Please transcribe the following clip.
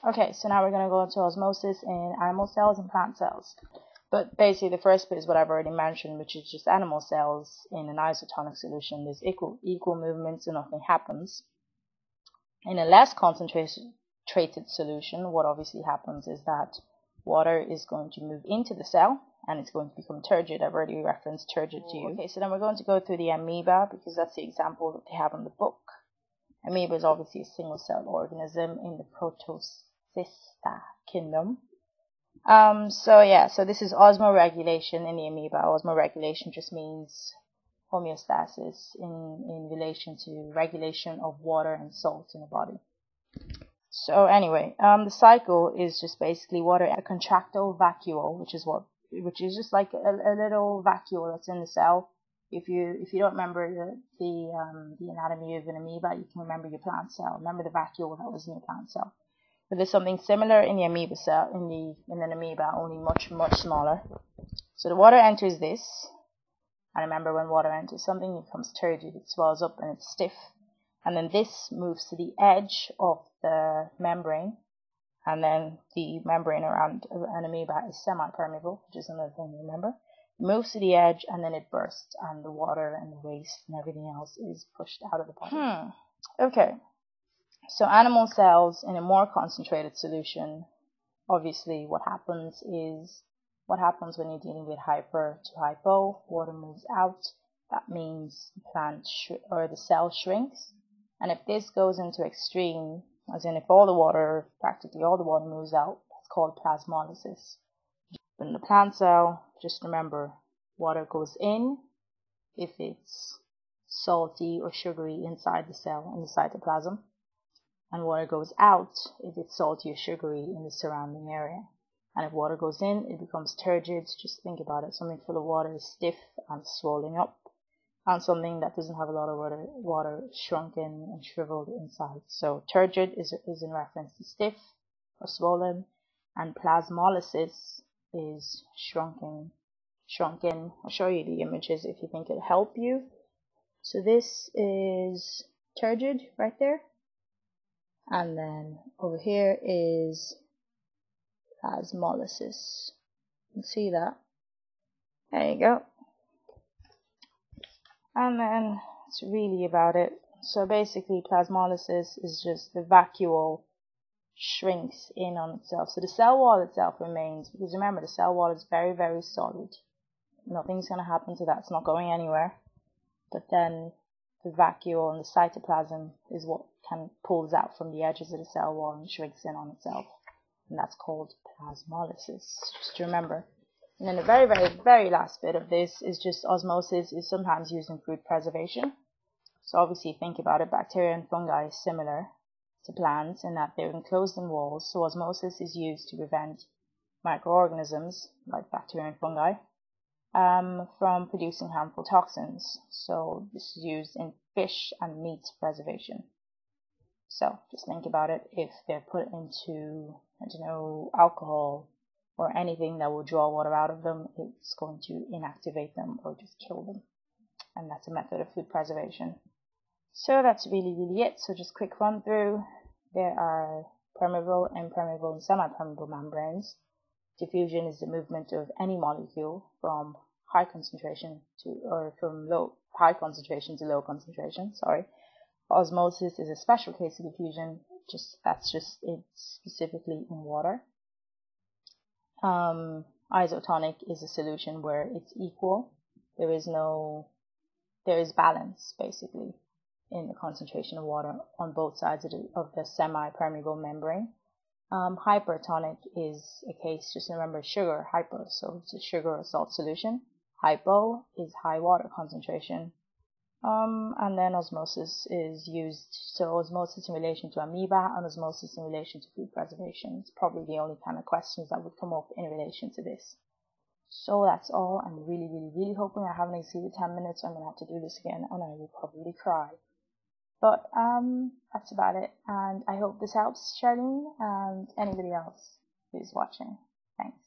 Okay, so now we're going to go into osmosis in animal cells and plant cells. But basically the first bit is what I've already mentioned, which is just animal cells in an isotonic solution. There's equal movements and nothing happens. In a less concentrated solution, what obviously happens is that water is going to move into the cell and it's going to become turgid. I've already referenced turgid to you. Okay, so then we're going to go through the amoeba because that's the example that they have in the book. Amoeba is obviously a single-celled organism in the Protocista kingdom. So this is osmoregulation in the amoeba. Osmoregulation just means homeostasis in relation to regulation of water and salt in the body. So anyway, the cycle is just basically water, a contractile vacuole, which is just like a little vacuole that's in the cell. If you don't remember the anatomy of an amoeba, you can remember your plant cell. Remember the vacuole that was in your plant cell. But there's something similar in the amoeba cell, in an amoeba, only much smaller. So the water enters this, and remember when water enters something, it becomes turgid, it swells up and it's stiff. And then this moves to the edge of the membrane, and then the membrane around an amoeba is semi-permeable, which is another thing to remember. It moves to the edge and then it bursts, and the water and the waste and everything else is pushed out of the body. Okay. So animal cells in a more concentrated solution, obviously what happens when you're dealing with hyper to hypo, water moves out. That means the plant or the cell shrinks. And if this goes into extreme, as in if practically all the water moves out, that's called plasmolysis. In the plant cell, just remember, water goes in if it's salty or sugary inside the cell, in the cytoplasm. And water goes out if it's salty or sugary in the surrounding area. And if water goes in, it becomes turgid. Just think about it. Something full of water is stiff and swollen up, and something that doesn't have a lot of water shrunken and shriveled inside. So turgid is in reference to stiff or swollen, and plasmolysis is shrunken. I'll show you the images if you think it'll help you. So this is turgid right there. And then over here is plasmolysis. You can see that. There you go. And then it's really about it. So basically plasmolysis is just the vacuole shrinks in on itself. So the cell wall itself remains, because remember the cell wall is very solid. Nothing's going to happen to that. It's not going anywhere. But then the vacuole and the cytoplasm is what pulls out from the edges of the cell wall and shrinks in on itself. And that's called plasmolysis, just to remember. And then the very last bit of this is just osmosis is sometimes used in food preservation. So obviously think about it, bacteria and fungi is similar to plants in that they're enclosed in walls. So osmosis is used to prevent microorganisms like bacteria and fungi from producing harmful toxins. So this is used in fish and meat preservation. So just think about it. If they're put into, alcohol or anything that will draw water out of them, it's going to inactivate them or just kill them. And that's a method of food preservation. So that's really it. So just quick run through. There are permeable, impermeable, and semi-permeable membranes. Diffusion is the movement of any molecule from high concentration to low concentration. Osmosis is a special case of diffusion. That's just it specifically in water. Isotonic is a solution where it's equal. There is balance basically in the concentration of water on both sides of the semi-permeable membrane. Hypertonic is a case, just remember sugar, hyper, so it's a sugar or salt solution. Hypo is high water concentration. And then osmosis is used, so osmosis in relation to amoeba and osmosis in relation to food preservation. It's probably the only kind of questions that would come up in relation to this. So that's all. I'm really hoping I haven't exceeded 10 minutes. I'm going to have to do this again and I will probably cry. But that's about it. And I hope this helps, Charlene, and anybody else who's watching. Thanks.